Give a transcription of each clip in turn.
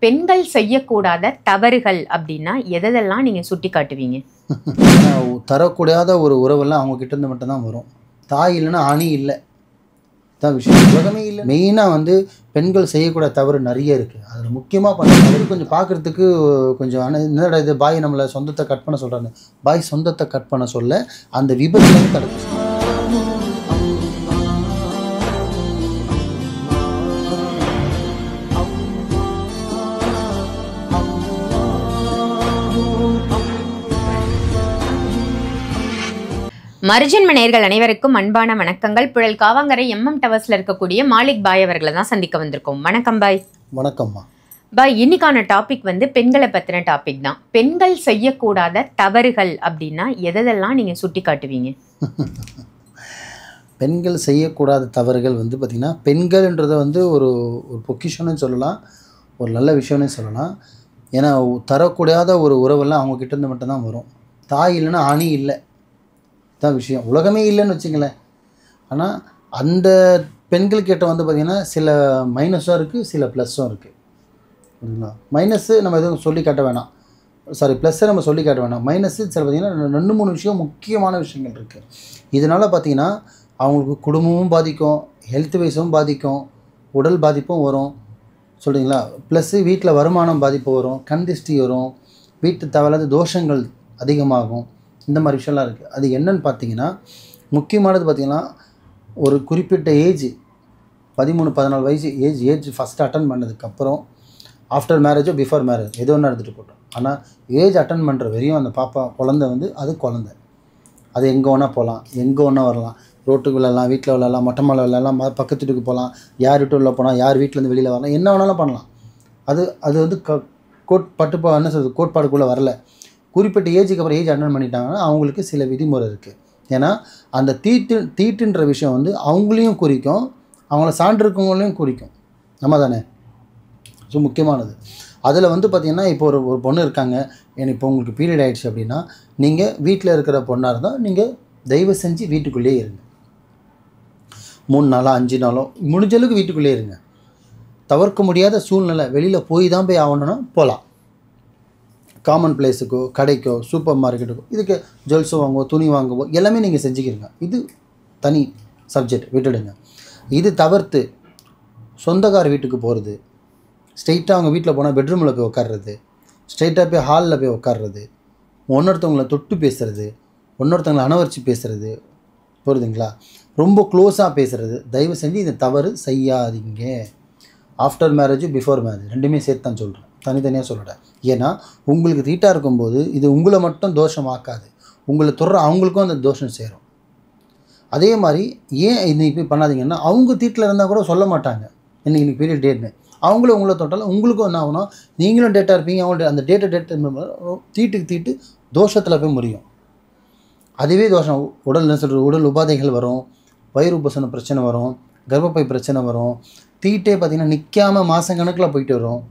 பெண்கள் செய்யக்கூடாத தவறுகள் அப்படின்னா எதெல்லாம் நீங்க சுட்டி காட்டுவீங்க? தரக்கூடாத ஒரு உறவெல்லாம் அவங்க கிட்ட இருந்து மட்டும்தான் வரும். தாய் இல்லைன்னா அணி இல்லை தான் விஷயம். உலகமே இல்லை. மெயினாக வந்து பெண்கள் செய்யக்கூடாத தவறு நிறைய இருக்குது. அதில் முக்கியமாக பண்ண தவறு கொஞ்சம் பார்க்குறதுக்கு கொஞ்சம் என்னடா இது பாய் நம்மளை சொந்தத்தை கட் பண்ண சொல்கிறாங்க. பாய் சொந்தத்தை கட் பண்ண சொல்ல அந்த விபத்துலேருந்து தடுக்க. மருஜன்ம நேயர்கள் அனைவருக்கும் அன்பான வணக்கங்கள். புழல் காவாங்கரை எம்எம் டவர்ஸ்ல இருக்கக்கூடிய மாலிக் பாய் அவர்களை தான் சந்திக்க வந்திருக்கோம். வணக்கம் பாய். வணக்கம்மா. பாய், இன்னைக்கான டாபிக் வந்து பெண்களை பத்தின டாபிக் தான். பெண்கள் செய்யக்கூடாத தவறுகள் அப்படின்னா எதெல்லாம் நீங்க சுட்டி காட்டுவீங்க? பெண்கள் செய்யக்கூடாத தவறுகள் வந்து பார்த்திங்கன்னா, பெண்கள்ன்றதை வந்து ஒரு பொக்கிஷன்னு சொல்லலாம், ஒரு நல்ல விஷயம்னு சொல்லலாம். ஏன்னா தரக்கூடாத ஒரு உறவெல்லாம் அவங்க கிட்டேருந்து மட்டும்தான் வரும். தாய் இல்லைன்னா அணி இல்லை தான் விஷயம். உலகமே இல்லைன்னு வச்சுங்களேன். ஆனால் அந்த பெண்கள் கிட்ட வந்து பார்த்திங்கன்னா சில மைனஸும் இருக்குது, சில ப்ளஸ்ஸும் இருக்குது. சரிங்களா? மைனஸ்ஸு நம்ம எதுவும் சொல்லி காட்ட வேணாம், ப்ளஸ்ஸை நம்ம சொல்லி காட்ட வேணாம். மைனஸ்ஸு சில பார்த்திங்கன்னா 2-3 விஷயம் முக்கியமான விஷயங்கள் இருக்குது. இதனால் பார்த்திங்கன்னா அவங்களுக்கு குடும்பமும் பாதிக்கும், ஹெல்த் வைஸும் பாதிக்கும், உடல் பாதிப்பும் வரும். சொல்கிறீங்களா? ப்ளஸ்ஸு வீட்டில் வருமானம் பாதிப்பு வரும், கண் திருஷ்டி வரும், வீட்டு தேவையில்லாத தோஷங்கள் அதிகமாகும். இந்த மாதிரி விஷயம்லாம் இருக்குது. அது என்னன்னு பார்த்தீங்கன்னா, முக்கியமானது பார்த்திங்கன்னா, ஒரு குறிப்பிட்ட ஏஜ் 13-14 வயசு ஏஜ் ஃபஸ்ட்டு அட்டன் பண்ணதுக்கப்புறம் ஆஃப்டர் மேரேஜோ பிஃபோர் மேரேஜ் எது ஒன்றா எடுத்துகிட்டு போட்டோம். ஆனால் ஏஜ் அட்டன் பண்ணுற வரையும் அந்த குழந்தை வந்து அது குழந்தை. அது எங்கே வேணால் போகலாம், எங்கே வேணால் வரலாம், ரோட்டுக்கு விளையாடலாம், வீட்டில் விளையாடலாம், மொட்டை மாலை விளையாடலாம், பக்கத்து வீட்டுக்கு போகலாம், யார் வீட்டு உள்ள போகலாம், யார் வீட்டிலேருந்து வெளியில் வரலாம், என்ன வேணாலும் பண்ணலாம். அது வந்து என்ன சொல்கிறது, கோட்பாடுக்குள்ளே வரல. குறிப்பிட்ட ஏஜுக்கு அப்புறம் ஏஜ் அட்டன் பண்ணிட்டாங்கன்னா அவங்களுக்கு சில விதிமுறை இருக்குது. ஏன்னா அந்த தீட்டுன்ற விஷயம் வந்து அவங்களையும் குறிக்கும், அவங்கள சான்றிருக்கவங்களையும் குறிக்கும். நம்ம தானே? ஸோ முக்கியமானது. அதில் வந்து பார்த்திங்கன்னா, இப்போ ஒரு பொண்ணு இருக்காங்க, எனக்கு இப்போ உங்களுக்கு பீரியட் ஆகிடுச்சு அப்படின்னா, நீங்கள் வீட்டில் இருக்கிற பொண்ணாக இருந்தால் நீங்கள் தயவு செஞ்சு வீட்டுக்குள்ளேயே இருங்க. 3 நாளோ 5 நாளோ முடிஞ்சளவுக்கு வீட்டுக்குள்ளேயே இருங்க. தவிர்க்க முடியாத சூழ்நிலை, வெளியில் போய் தான் போய் ஆகணுன்னா போகலாம். காமன் பிளேஸுக்கோ, கடைக்கோ, சூப்பர் மார்க்கெட்டுக்கோ, இதுக்கு ஜுவல்ஸோ வாங்குவோ, துணி வாங்குவோ, எல்லாமே நீங்கள் செஞ்சுக்கிறீங்க. இது தனி சப்ஜெக்ட், விட்டுடுங்க. இது தவிர்த்து சொந்தக்கார வீட்டுக்கு போகிறது, ஸ்ட்ரெயிட்டாக அவங்க வீட்டில் போனால் பெட்ரூமில் போய் உட்கார்றது, ஸ்ட்ரெயிட்டாக போய் ஹாலில் போய் உட்கார்றது, ஒன்னொருத்தவங்களை தொட்டு பேசுகிறது, ஒன்னொருத்தவங்களை அனவரித்து பேசுகிறது, புரியுதுங்களா? ரொம்ப க்ளோஸாக பேசுகிறது, தயவு செஞ்சு இந்த தவறு செய்யாதீங்க. ஆஃப்டர் மேரேஜு பிஃபோர் மேரேஜ் ரெண்டுமே சேர்த்து தான் சொல்கிறேன், தனித்தனியாக சொல்கிறேன். ஏன்னா உங்களுக்கு தீட்டாக இருக்கும்போது இது உங்களை மட்டும் தோஷமாக்காது, உங்களை தொடர அவங்களுக்கும் அந்த தோஷம் சேரும். அதே மாதிரி ஏன் இன்னைக்கு பண்ணாதீங்கன்னா, அவங்க தீட்டில் இருந்தால் கூட சொல்ல மாட்டாங்க இன்றைக்கி பீரியட் டேட்னு. அவங்களும் உங்களை தொட்டாலும் உங்களுக்கும் என்ன ஆகுனா, நீங்களும் டேட்டாக இருப்பீங்க, அவங்கள்ட்ட அந்த தீட்டுக்கு தீட்டு தோஷத்தில் போய் முடியும். அதுவே தோஷம். உடல் உபாதைகள் வரும், வயிறு உபசன பிரச்சனை வரும், கர்ப்பப்பை பிரச்சனை வரும், தீட்டே பார்த்திங்கன்னா நிற்காமல் மாதக்கணக்கில் போயிட்டு வரும்.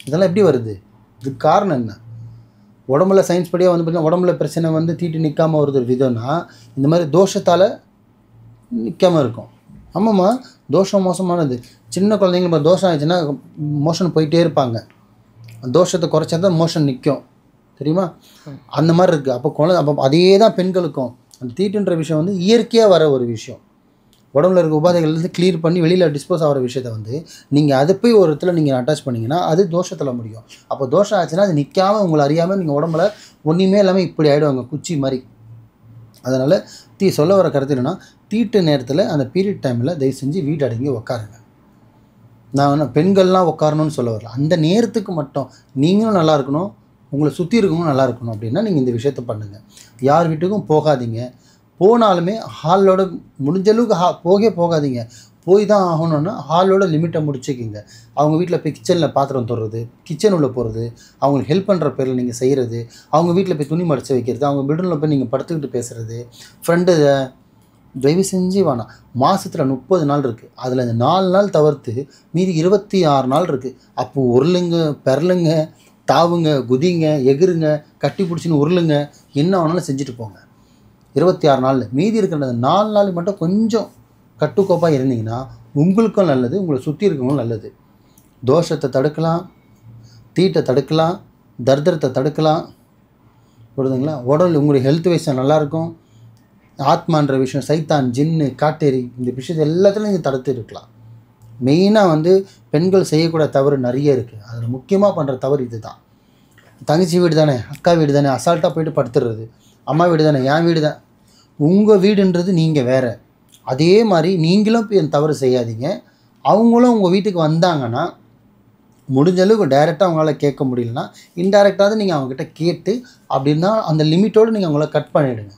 இதெல்லாம் எப்படி வருது? இதுக்கு காரணம் என்ன? உடம்புல சயின்ஸ் படியாக வந்து பார்த்திங்கன்னா உடம்புல பிரச்சனை வந்து தீட்டு நிற்காமல் வருது விதம்னா இந்த மாதிரி தோஷத்தால் நிற்காமல் இருக்கும். ஆமாம்மா, தோஷம் மோசமானது. சின்ன குழந்தைங்க தோஷம் ஆயிடுச்சுன்னா மோஷன் போயிட்டே இருப்பாங்க. தோஷத்தை குறைச்சா தான் மோஷன் நிற்கும், தெரியுமா? அந்த மாதிரி இருக்குது. அப்போ அதே தான் பெண்களுக்கும். அந்த தீட்டுன்ற விஷயம் வந்து இயற்கையாக வர ஒரு விஷயம். உடம்புல இருக்க உபாதைகள்லேருந்து கிளியர் பண்ணி வெளியில் டிஸ்போஸ் ஆகிற விஷயத்த வந்து நீங்கள் அதை போய் ஒரு இடத்துல நீங்கள் அட்டாச் பண்ணிங்கன்னா அது தோஷத்தில் முடியும். அப்போ தோஷம் ஆச்சுன்னா அது நிற்காமல் உங்களை அறியாமல் நீங்கள் உடம்புல ஒன்றுமே இல்லாமல் இப்படி ஆகிடுவாங்க, குச்சி மாதிரி. அதனால் சொல்ல வர கருத்து என்னென்னா, தீட்டு நேரத்தில் அந்த பீரியட் டைமில் தயவு செஞ்சு வீடு அடங்கி உட்காருங்க. நான் பெண்கள்லாம் உட்காரணும்னு சொல்ல வரல, அந்த நேரத்துக்கு மட்டும் நீங்களும் நல்லா இருக்கணும், உங்களை சுற்றி இருக்கணும் நல்லா இருக்கணும் அப்படின்னா நீங்கள் இந்த விஷயத்த பண்ணுங்கள். யார் வீட்டுக்கும் போகாதீங்க. போனாலுமே ஹாலோட முடிஞ்சளவுக்கு போகாதீங்க. போய் தான் ஆகணுன்னா ஹாலோட லிமிட்டை முடிச்சுக்கிங்க. அவங்க வீட்டில் போய் கிச்சனில் பாத்திரம் தொடுறது, கிச்சன் உள்ளே போகிறது, அவங்களுக்கு ஹெல்ப் பண்ணுற பேரில் நீங்கள் செய்கிறது, அவங்க வீட்டில் போய் துணி மடித்து வைக்கிறது, அவங்க பெட்ரூமில் போய் நீங்கள் படுத்துக்கிட்டு பேசுகிறது, ஃப்ரெண்டு தயவு செஞ்சு வேணாம். மாதத்தில் 30 நாள் இருக்குது, அதில் இந்த 4 நாள் தவிர்த்து மீதி 26 நாள் இருக்குது. அப்போ உருளுங்க, பெரலுங்க, தாவுங்க, குதிங்க, எகிருங்க, கட்டி பிடிச்சின்னு உருளுங்க, என்ன வேணாலும் செஞ்சுட்டு போங்க. 26 நாள் மீதி இருக்கிற 4 நாள் மட்டும் கொஞ்சம் கட்டுக்கோப்பாக இருந்தீங்கன்னா உங்களுக்கும் நல்லது, உங்களை சுற்றி இருக்கவங்களும் நல்லது. தோஷத்தை தடுக்கலாம், தீட்டை தடுக்கலாம், தரித்திரத்தை தடுக்கலாம், புரியுதுங்களா? உடல் உங்களுடைய ஹெல்த் வைஸாக நல்லாயிருக்கும். ஆத்மான்ற விஷயம், சைத்தான், ஜின்னு, காட்டேரி, இந்த விஷயத்தை எல்லாத்துலையும் நீங்கள் தடுத்து இருக்கலாம். மெயினாக வந்து பெண்கள் செய்யக்கூட தவறு நிறைய இருக்குது. அதில் முக்கியமாக பண்ணுற தவறு இது தான். தங்கச்சி வீடு தானே, அக்கா வீடு தானே, அசால்ட்டாக போய்ட்டு படுத்துடுறது. அம்மா வீடு தானே, என் வீடு தான். உங்கள் வீடுன்றது நீங்கள் வேறு. அதே மாதிரி நீங்களும் இப்போ தவறு செய்யாதீங்க. அவங்களும் உங்கள் வீட்டுக்கு வந்தாங்கன்னா முடிஞ்ச அளவுக்கு டைரெக்டாக அவங்களால கேட்க முடியலன்னா இன்டைரக்டாவது நீங்கள் அவங்ககிட்ட கேட்டு அப்படின்னா அந்த லிமிட்டோடு நீங்கள் அவங்கள கட் பண்ணிவிடுங்க.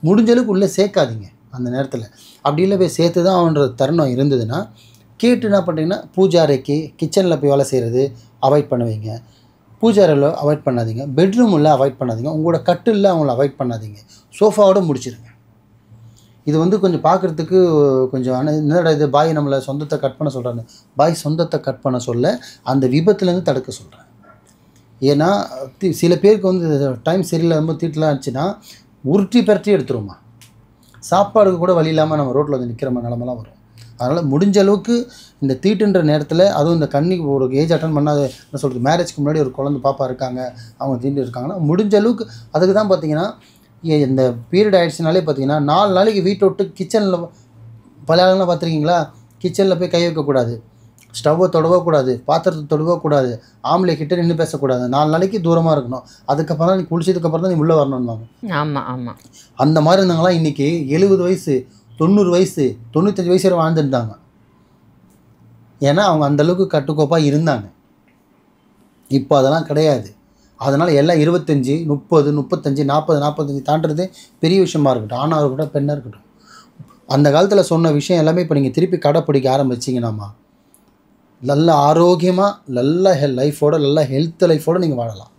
முடிஞ்ச அளவுக்கு உள்ளே சேர்க்காதீங்க அந்த நேரத்தில். அப்படி இல்லை போய் சேர்த்து தான் அவன்ற தருணம் இருந்ததுன்னா கேட்டு என்ன பண்ணுறீங்கன்னா பூஜை அறைக்கு, கிச்சனில் போய் வேலை செய்கிறது அவாய்ட் பண்ணுவீங்க. பூஜை அறையில் அவாய்ட் பண்ணாதீங்க, பெட்ரூமில் அவாய்ட் பண்ணாதீங்க, உங்களோட கட்டிலில் அவங்கள அவாய்ட் பண்ணாதீங்க, சோஃபாவோடு முடிச்சிடுங்க. இது வந்து கொஞ்சம் பார்க்குறதுக்கு கொஞ்சம் என்னடா இது பாய் நம்மளை சொந்தத்தை கட் பண்ண சொல்கிறாங்க. பாய் சொந்தத்தை கட் பண்ண சொல்ல அந்த விபத்துலேருந்து தடுக்க சொல்கிறேன். ஏன்னா சில பேருக்கு வந்து டைம் சரியில்லாமல் தீட்டெலாம் இருந்துச்சுன்னா உருட்டி பரட்டி எடுத்துருவோமா, சாப்பாடுக்கு கூட வழி இல்லாமல் நம்ம ரோட்டில் வந்து நிற்கிற மாதிரி நிலமெல்லாம் வரும். அதனால் முடிஞ்ச அளவுக்கு இந்த தீட்டுன்ற நேரத்தில், அதுவும் இந்த கன்னிக்கு ஒரு ஏஜ் அட்டன் பண்ணாத என்ன சொல்கிறது, மேரேஜ்க்கு முன்னாடி ஒரு குழந்தை பாப்பா இருக்காங்க, அவங்க தீண்டு இருக்காங்கன்னா முடிஞ்ச அளவுக்கு அதுக்கு தான் பார்த்தீங்கன்னா இந்த பீரியட் ஆகிடுச்சினாலே பார்த்தீங்கன்னா 4 நாளைக்கு வீட்டை விட்டு கிச்சனில் பல ஆளுங்களாம் பார்த்துருக்கீங்களா, கிச்சனில் போய் கை வைக்கக்கூடாது, ஸ்டவ்வை தொடவக்கூடாது, பாத்திரத்தை தொடவக்கூடாது, ஆம்பளை கிட்ட நின்று பேசக்கூடாது, 4 நாளைக்கு தூரமாக இருக்கணும். அதுக்கப்புறம் தான் நீ குளிச்சதுக்கப்புறம் தான் நீ உள்ளே வரணும்வாங்க. ஆமாம் ஆமாம். அந்த மாதிரி இருந்தவங்களாம் இன்றைக்கி 70 வயசு 90 வயசு 95 வயசு வரை வாழ்ந்துருந்தாங்க. ஏன்னா அவங்க அந்தளவுக்கு கட்டுக்கோப்பாக இருந்தாங்க. இப்போ அதெல்லாம் கிடையாது. அதனால் எல்லாம் 25 30 35 40 45 தாண்டுறது பெரிய விஷயமா இருக்கட்டும், ஆணாக இருக்கட்டும் பெண்ணாக இருக்கட்டும். அந்த காலத்தில் சொன்ன விஷயம் எல்லாமே இப்போ நீங்கள் திருப்பி கடைப்பிடிக்க ஆரம்பிச்சிங்கன்னாமா நல்ல ஆரோக்கியமாக நல்ல லைஃபோட நல்ல ஹெல்த் லைஃபோடு நீங்கள் வாழலாம்.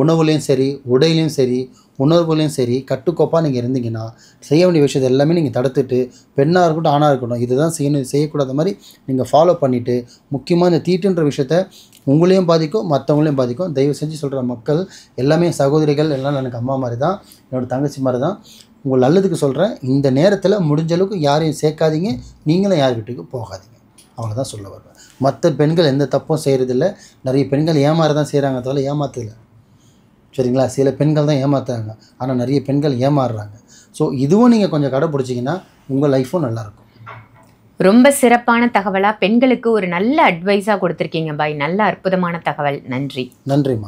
உணவுலேயும் சரி, உடையிலையும் சரி, உணர்வுலையும் சரி கட்டுக்கோப்பாக நீங்கள் இருந்தீங்கன்னா செய்ய வேண்டிய விஷயத்தை எல்லாமே நீங்கள் தடுத்துட்டு, பெண்ணாக இருக்கட்டும் ஆணாக இருக்கட்டும் இதுதான் செய்யணும், செய்யக்கூடாத மாதிரி நீங்கள் ஃபாலோ பண்ணிவிட்டு, முக்கியமாக இந்த தீட்டுன்ற விஷயத்த உங்களையும் பாதிக்கும் மற்றவங்களையும் பாதிக்கும். தயவு செஞ்சு சொல்கிற மக்கள் எல்லாமே சகோதரிகள், எல்லாம் எனக்கு அம்மா மாதிரி தான், என்னோடய தங்கச்சி மாதிரி தான். உங்கள் நல்லதுக்கு சொல்கிறேன். இந்த நேரத்தில் முடிஞ்ச அளவுக்கு யாரையும் சேர்க்காதீங்க, நீங்களும் யார் வீட்டுக்கு போகாதீங்க. அவ்வளோதான் சொல்ல வருவேன். மற்ற பெண்கள் எந்த தப்பும் செய்கிறதில்ல. நிறைய பெண்கள் ஏமாற தான் செய்கிறாங்க, தவிர ஏமாற்றதில்லை. சரிங்களா? சில பெண்கள் தான் ஏமாத்துறாங்க, ஆனால் நிறைய பெண்கள் ஏமாறுறாங்க. ஸோ இதுவும் நீங்கள் கொஞ்சம் கடைப்பிடிச்சிங்கன்னா உங்கள் லைஃப்பும் நல்லாயிருக்கும். ரொம்ப சிறப்பான தகவலாக பெண்களுக்கு ஒரு நல்ல அட்வைஸாக கொடுத்துருக்கீங்க பாய். நல்ல அற்புதமான தகவல். நன்றி. நன்றிம்மா.